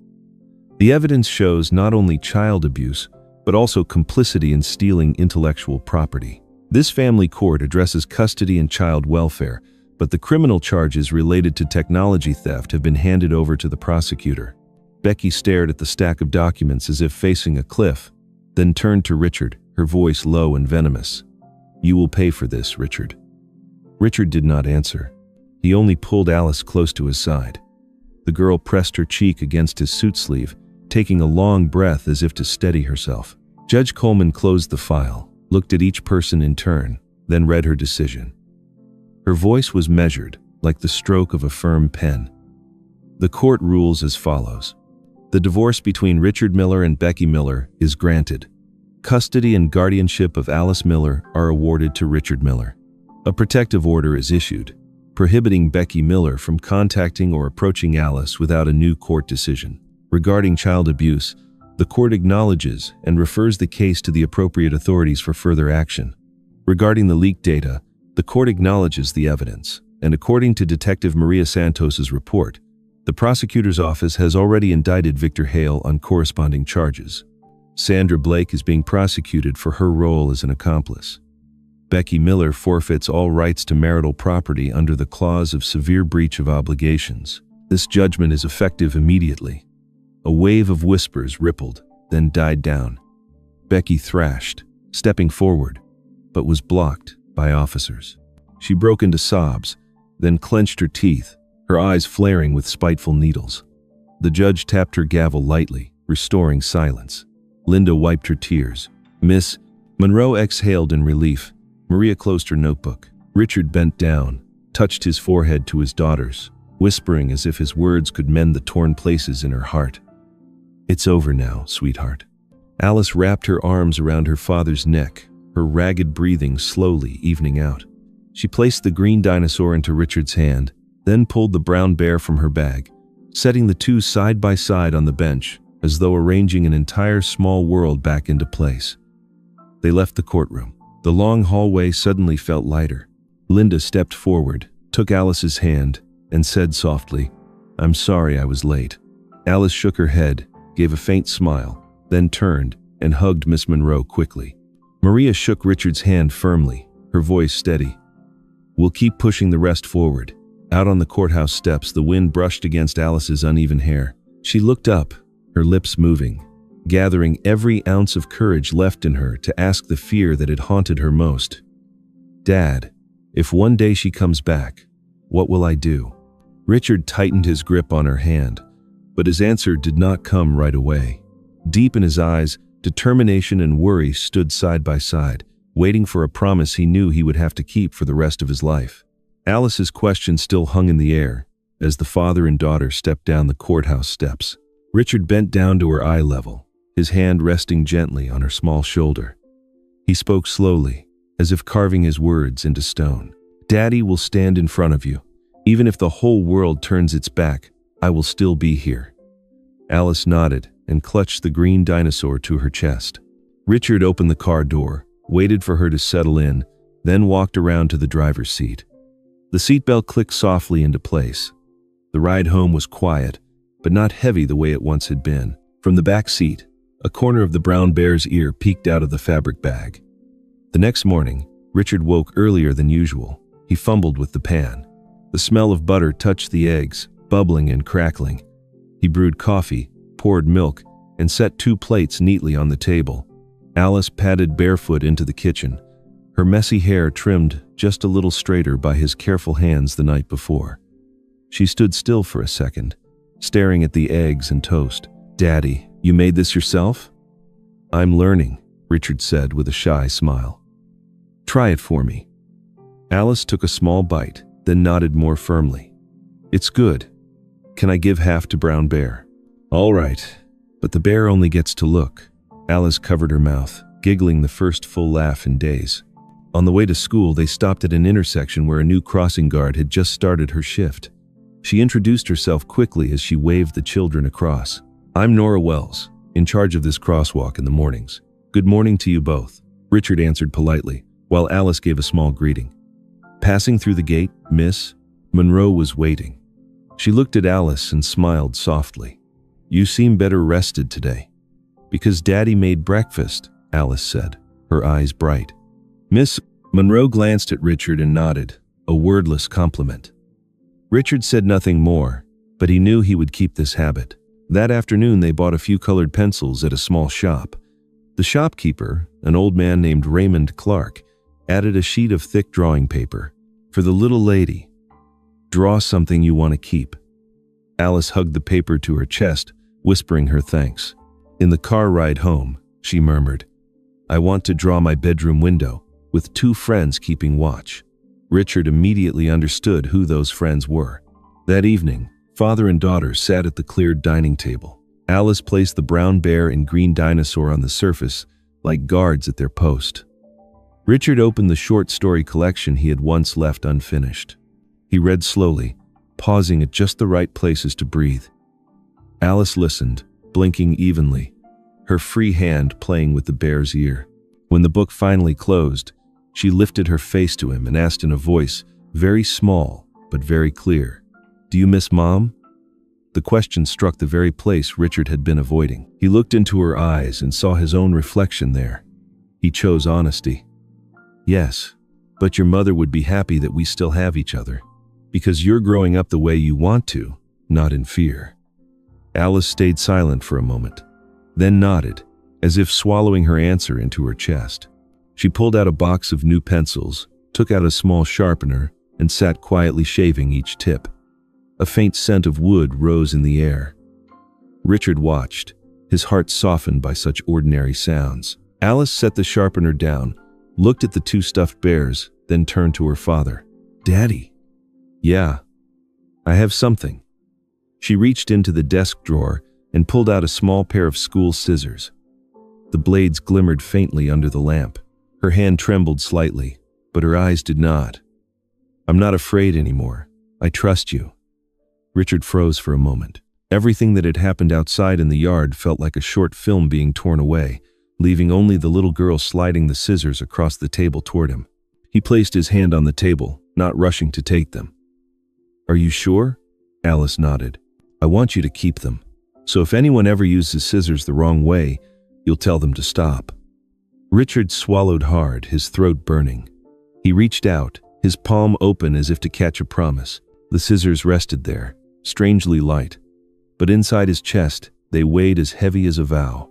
The evidence shows not only child abuse, but also complicity in stealing intellectual property. This family court addresses custody and child welfare, but the criminal charges related to technology theft have been handed over to the prosecutor. Becky stared at the stack of documents as if facing a cliff, then turned to Richard, her voice low and venomous. "You will pay for this, Richard." Richard did not answer. He only pulled Alice close to his side. The girl pressed her cheek against his suit sleeve, taking a long breath as if to steady herself. Judge Coleman closed the file, looked at each person in turn, then read her decision. Her voice was measured, like the stroke of a firm pen. The court rules as follows. The divorce between Richard Miller and Becky Miller is granted. Custody and guardianship of Alice Miller are awarded to Richard Miller. A protective order is issued, prohibiting Becky Miller from contacting or approaching Alice without a new court decision. Regarding child abuse, the court acknowledges and refers the case to the appropriate authorities for further action. Regarding the leaked data, the court acknowledges the evidence, and according to Detective Maria Santos's report, the prosecutor's office has already indicted Victor Hale on corresponding charges. Sandra Blake is being prosecuted for her role as an accomplice. Becky Miller forfeits all rights to marital property under the clause of severe breach of obligations. This judgment is effective immediately. A wave of whispers rippled, then died down. Becky thrashed, stepping forward, but was blocked by officers. She broke into sobs, then clenched her teeth, her eyes flaring with spiteful needles. The judge tapped her gavel lightly, restoring silence. Linda wiped her tears. Miss Monroe exhaled in relief. Maria closed her notebook. Richard bent down, touched his forehead to his daughter's, whispering as if his words could mend the torn places in her heart. "It's over now, sweetheart." Alice wrapped her arms around her father's neck, her ragged breathing slowly evening out. She placed the green dinosaur into Richard's hand, then pulled the brown bear from her bag, setting the two side by side on the bench, as though arranging an entire small world back into place. They left the courtroom. The long hallway suddenly felt lighter. Linda stepped forward, took Alice's hand, and said softly, "I'm sorry I was late." Alice shook her head, gave a faint smile, then turned and hugged Miss Monroe quickly. Maria shook Richard's hand firmly, her voice steady. "We'll keep pushing the rest forward." Out on the courthouse steps, the wind brushed against Alice's uneven hair. She looked up, her lips moving, gathering every ounce of courage left in her to ask the fear that had haunted her most. "Dad, if one day she comes back, what will I do?" Richard tightened his grip on her hand, but his answer did not come right away. Deep in his eyes, determination and worry stood side by side, waiting for a promise he knew he would have to keep for the rest of his life. Alice's question still hung in the air as the father and daughter stepped down the courthouse steps. Richard bent down to her eye level, his hand resting gently on her small shoulder. He spoke slowly, as if carving his words into stone. "Daddy will stand in front of you. Even if the whole world turns its back, I will still be here." Alice nodded and clutched the green dinosaur to her chest. Richard opened the car door, waited for her to settle in, then walked around to the driver's seat. The seatbelt clicked softly into place. The ride home was quiet, but not heavy the way it once had been. From the back seat, a corner of the brown bear's ear peeked out of the fabric bag. The next morning, Richard woke earlier than usual. He fumbled with the pan. The smell of butter touched the eggs, bubbling and crackling. He brewed coffee, poured milk, and set 2 plates neatly on the table. Alice padded barefoot into the kitchen, her messy hair trimmed just a little straighter by his careful hands the night before. She stood still for a second, staring at the eggs and toast. "Daddy, you made this yourself?" "I'm learning," Richard said with a shy smile. "Try it for me." Alice took a small bite, then nodded more firmly. "It's good. Can I give half to Brown Bear?" "All right, but the bear only gets to look." Alice covered her mouth, giggling the first full laugh in days. On the way to school, they stopped at an intersection where a new crossing guard had just started her shift. She introduced herself quickly as she waved the children across. "I'm Nora Wells, in charge of this crosswalk in the mornings. Good morning to you both," Richard answered politely, while Alice gave a small greeting. Passing through the gate, Miss Monroe was waiting. She looked at Alice and smiled softly. "You seem better rested today." "Because Daddy made breakfast," Alice said, her eyes bright. Miss Monroe glanced at Richard and nodded, a wordless compliment. Richard said nothing more, but he knew he would keep this habit. That afternoon they bought a few colored pencils at a small shop. The shopkeeper, an old man named Raymond Clark, added a sheet of thick drawing paper. "For the little lady. Draw something you want to keep." Alice hugged the paper to her chest, whispering her thanks. In the car ride home, she murmured, "I want to draw my bedroom window, with 2 friends keeping watch." Richard immediately understood who those friends were. That evening, father and daughter sat at the cleared dining table. Alice placed the brown bear and green dinosaur on the surface, like guards at their post. Richard opened the short story collection he had once left unfinished. He read slowly, pausing at just the right places to breathe. Alice listened, blinking evenly, her free hand playing with the bear's ear. When the book finally closed, she lifted her face to him and asked in a voice very small but very clear, "Do you miss Mom?" The question struck the very place Richard had been avoiding. He looked into her eyes and saw his own reflection there. He chose honesty. "Yes, but your mother would be happy that we still have each other, because you're growing up the way you want to, not in fear." Alice stayed silent for a moment, then nodded, as if swallowing her answer into her chest. She pulled out a box of new pencils, took out a small sharpener, and sat quietly shaving each tip. A faint scent of wood rose in the air. Richard watched, his heart softened by such ordinary sounds. Alice set the sharpener down, looked at the 2 stuffed bears, then turned to her father. "Daddy." "Yeah, I have something." She reached into the desk drawer and pulled out a small pair of school scissors. The blades glimmered faintly under the lamp. Her hand trembled slightly, but her eyes did not. "I'm not afraid anymore. I trust you." Richard froze for a moment. Everything that had happened outside in the yard felt like a short film being torn away, leaving only the little girl sliding the scissors across the table toward him. He placed his hand on the table, not rushing to take them. "Are you sure?" Alice nodded. "I want you to keep them. So if anyone ever uses scissors the wrong way, you'll tell them to stop." Richard swallowed hard, his throat burning. He reached out, his palm open as if to catch a promise. The scissors rested there, strangely light, but inside his chest, they weighed as heavy as a vow.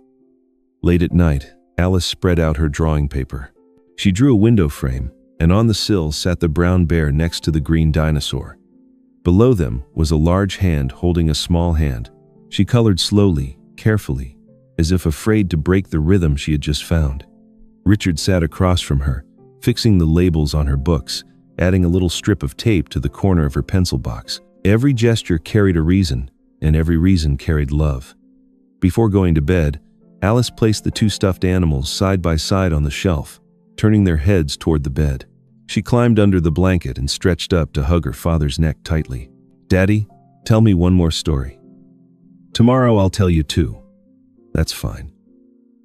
Late at night, Alice spread out her drawing paper. She drew a window frame, and on the sill sat the brown bear next to the green dinosaur. Below them was a large hand holding a small hand. She colored slowly, carefully, as if afraid to break the rhythm she had just found. Richard sat across from her, fixing the labels on her books, adding a little strip of tape to the corner of her pencil box. Every gesture carried a reason, and every reason carried love. Before going to bed, Alice placed the two stuffed animals side by side on the shelf, turning their heads toward the bed. She climbed under the blanket and stretched up to hug her father's neck tightly. "Daddy, tell me one more story." "Tomorrow I'll tell you two." "That's fine."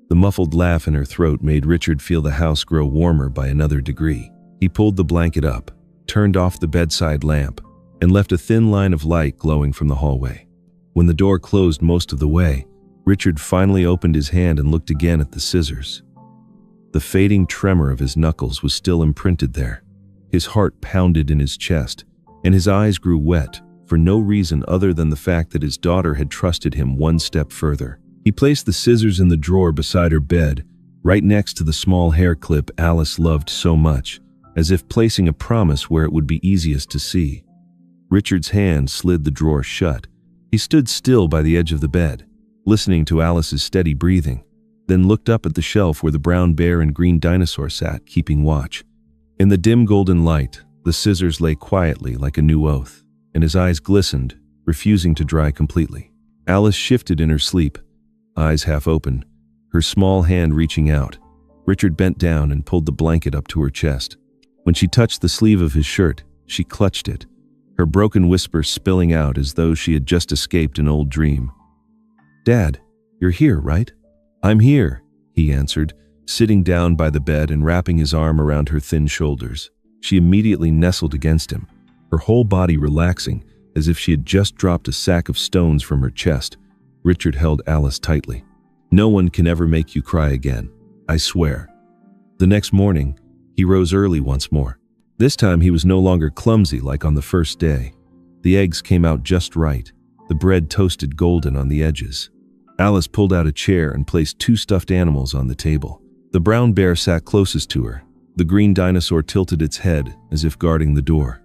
The muffled laugh in her throat made Richard feel the house grow warmer by another degree. He pulled the blanket up, turned off the bedside lamp, and left a thin line of light glowing from the hallway. When the door closed most of the way, Richard finally opened his hand and looked again at the scissors. The fading tremor of his knuckles was still imprinted there. His heart pounded in his chest, and his eyes grew wet, for no reason other than the fact that his daughter had trusted him one step further. He placed the scissors in the drawer beside her bed, right next to the small hair clip Alice loved so much, as if placing a promise where it would be easiest to see. Richard's hand slid the drawer shut. He stood still by the edge of the bed, listening to Alice's steady breathing, then looked up at the shelf where the brown bear and green dinosaur sat, keeping watch. In the dim golden light, the scissors lay quietly like a new oath, and his eyes glistened, refusing to dry completely. Alice shifted in her sleep, eyes half open, her small hand reaching out. Richard bent down and pulled the blanket up to her chest. When she touched the sleeve of his shirt, she clutched it, her broken whisper spilling out as though she had just escaped an old dream. "Dad, you're here, right?" "I'm here," he answered, sitting down by the bed and wrapping his arm around her thin shoulders. She immediately nestled against him, her whole body relaxing as if she had just dropped a sack of stones from her chest. Richard held Alice tightly. "No one can ever make you cry again, I swear." The next morning, he rose early once more. This time he was no longer clumsy like on the first day. The eggs came out just right, the bread toasted golden on the edges. Alice pulled out a chair and placed two stuffed animals on the table. The brown bear sat closest to her. The green dinosaur tilted its head as if guarding the door.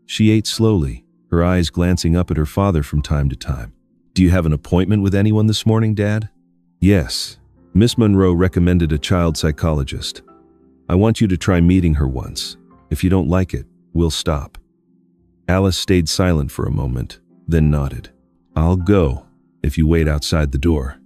She ate slowly, her eyes glancing up at her father from time to time. "Do you have an appointment with anyone this morning, Dad?" "Yes. Miss Monroe recommended a child psychologist. I want you to try meeting her once. If you don't like it, we'll stop." Alice stayed silent for a moment, then nodded. "I'll go, if you wait outside the door."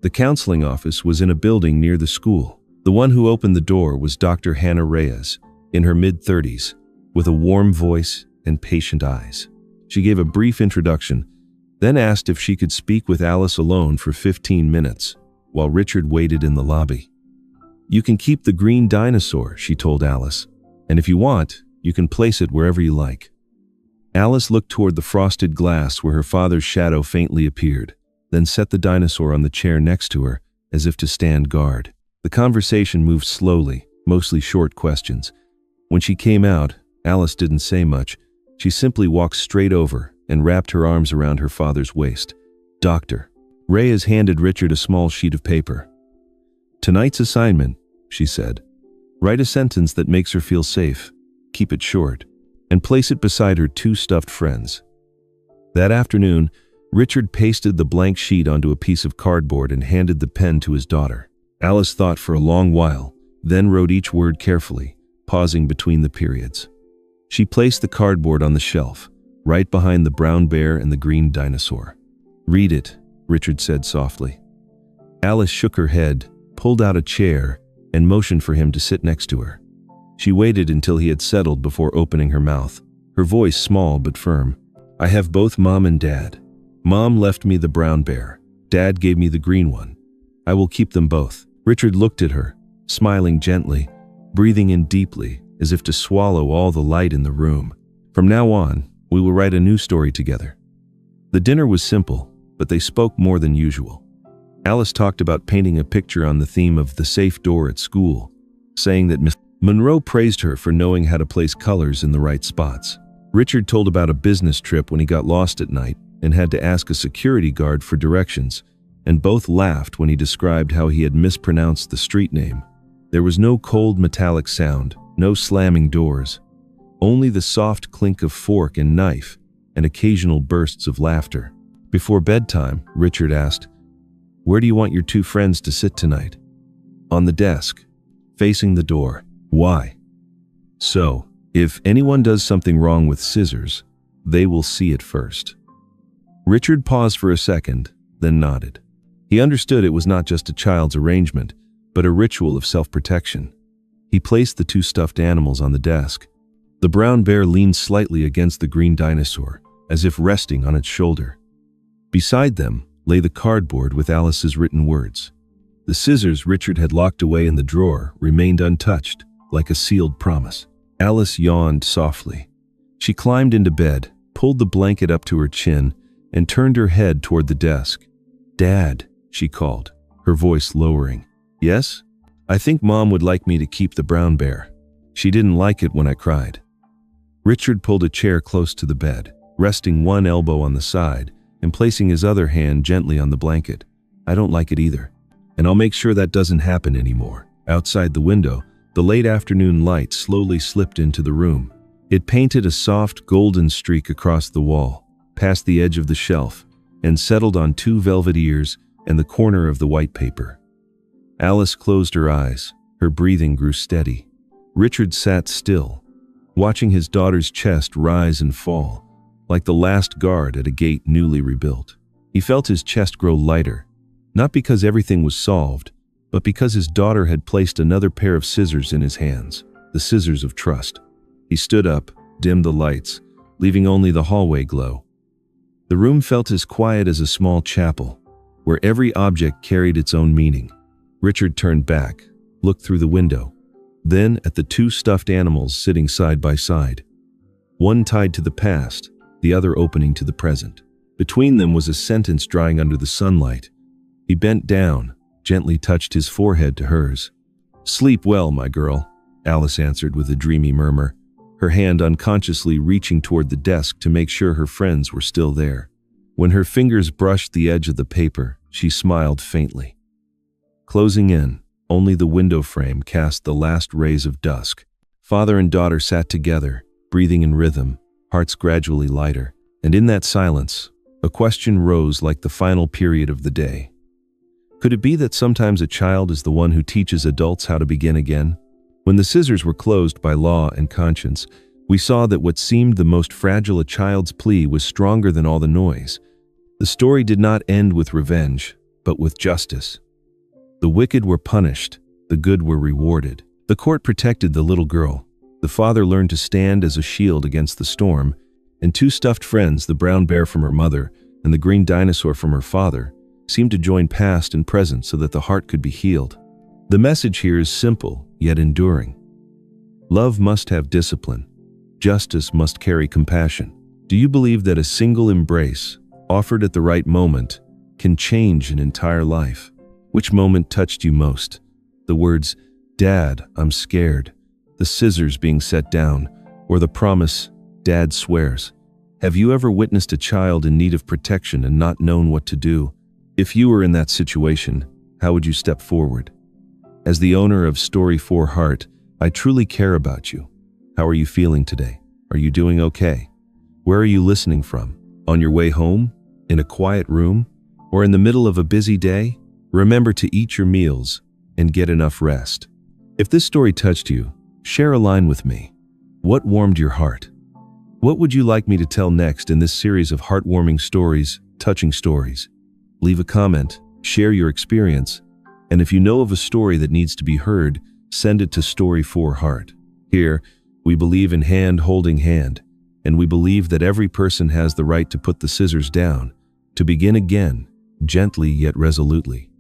The counseling office was in a building near the school. The one who opened the door was Dr. Hannah Reyes, in her mid-30s, with a warm voice and patient eyes. She gave a brief introduction, then asked if she could speak with Alice alone for 15 minutes, while Richard waited in the lobby. "You can keep the green dinosaur," she told Alice, "and if you want, you can place it wherever you like." Alice looked toward the frosted glass where her father's shadow faintly appeared, then set the dinosaur on the chair next to her, as if to stand guard. The conversation moved slowly, mostly short questions. When she came out, Alice didn't say much. She simply walked straight over and wrapped her arms around her father's waist. "Doctor." Reyes handed Richard a small sheet of paper. "Tonight's assignment," she said. "Write a sentence that makes her feel safe. Keep it short, and place it beside her two stuffed friends." That afternoon, Richard pasted the blank sheet onto a piece of cardboard and handed the pen to his daughter. Alice thought for a long while, then wrote each word carefully, pausing between the periods. She placed the cardboard on the shelf, right behind the brown bear and the green dinosaur. "Read it," Richard said softly. Alice shook her head, pulled out a chair, and motioned for him to sit next to her. She waited until he had settled before opening her mouth, her voice small but firm. "I have both Mom and Dad. Mom left me the brown bear. Dad gave me the green one. I will keep them both." Richard looked at her, smiling gently, breathing in deeply, as if to swallow all the light in the room. "From now on, we will write a new story together." The dinner was simple, but they spoke more than usual. Alice talked about painting a picture on the theme of the safe door at school, saying that Miss Monroe praised her for knowing how to place colors in the right spots. Richard told about a business trip when he got lost at night, and had to ask a security guard for directions, and both laughed when he described how he had mispronounced the street name. There was no cold metallic sound, no slamming doors, only the soft clink of fork and knife and occasional bursts of laughter. Before bedtime, Richard asked, "Where do you want your two friends to sit tonight?" "On the desk, facing the door." "Why?" "So, if anyone does something wrong with scissors, they will see it first." Richard paused for a second, then nodded. He understood it was not just a child's arrangement, but a ritual of self-protection. He placed the two stuffed animals on the desk. The brown bear leaned slightly against the green dinosaur, as if resting on its shoulder. Beside them lay the cardboard with Alice's written words. The scissors Richard had locked away in the drawer remained untouched, like a sealed promise. Alice yawned softly. She climbed into bed, pulled the blanket up to her chin, and turned her head toward the desk. "Dad," she called, her voice lowering. "Yes? I think Mom would like me to keep the brown bear. She didn't like it when I cried." Richard pulled a chair close to the bed, resting one elbow on the side and placing his other hand gently on the blanket. "I don't like it either, and I'll make sure that doesn't happen anymore." Outside the window, the late afternoon light slowly slipped into the room. It painted a soft golden streak across the wall, past the edge of the shelf, and settled on two velvet ears and the corner of the white paper. Alice closed her eyes. Her breathing grew steady. Richard sat still, watching his daughter's chest rise and fall, like the last guard at a gate newly rebuilt. He felt his chest grow lighter, not because everything was solved, but because his daughter had placed another pair of scissors in his hands, the scissors of trust. He stood up, dimmed the lights, leaving only the hallway glow. The room felt as quiet as a small chapel, where every object carried its own meaning. Richard turned back, looked through the window, then at the two stuffed animals sitting side by side, one tied to the past, the other opening to the present. Between them was a sentence drying under the sunlight. He bent down, gently touched his forehead to hers. "Sleep well, my girl," Alice answered with a dreamy murmur, her hand unconsciously reaching toward the desk to make sure her friends were still there. When her fingers brushed the edge of the paper, she smiled faintly. Closing in, only the window frame cast the last rays of dusk. Father and daughter sat together, breathing in rhythm, hearts gradually lighter, and in that silence, a question rose like the final period of the day. Could it be that sometimes a child is the one who teaches adults how to begin again? When the scissors were closed by law and conscience, we saw that what seemed the most fragile a child's plea was stronger than all the noise. The story did not end with revenge, but with justice. The wicked were punished, the good were rewarded. The court protected the little girl. The father learned to stand as a shield against the storm, and two stuffed friends, the brown bear from her mother and the green dinosaur from her father, seemed to join past and present so that the heart could be healed. The message here is simple, yet enduring. Love must have discipline. Justice must carry compassion. Do you believe that a single embrace, offered at the right moment, can change an entire life? Which moment touched you most? The words, "Dad, I'm scared," the scissors being set down, or the promise, "Dad swears." Have you ever witnessed a child in need of protection and not known what to do? If you were in that situation, how would you step forward? As the owner of Story 4 Heart, I truly care about you. How are you feeling today? Are you doing okay? Where are you listening from? On your way home? In a quiet room? Or in the middle of a busy day? Remember to eat your meals and get enough rest. If this story touched you, share a line with me. What warmed your heart? What would you like me to tell next in this series of heartwarming stories, touching stories? Leave a comment, share your experience, and if you know of a story that needs to be heard, send it to Story 4 Heart. Here, we believe in hand holding hand, and we believe that every person has the right to put the scissors down, to begin again, gently yet resolutely.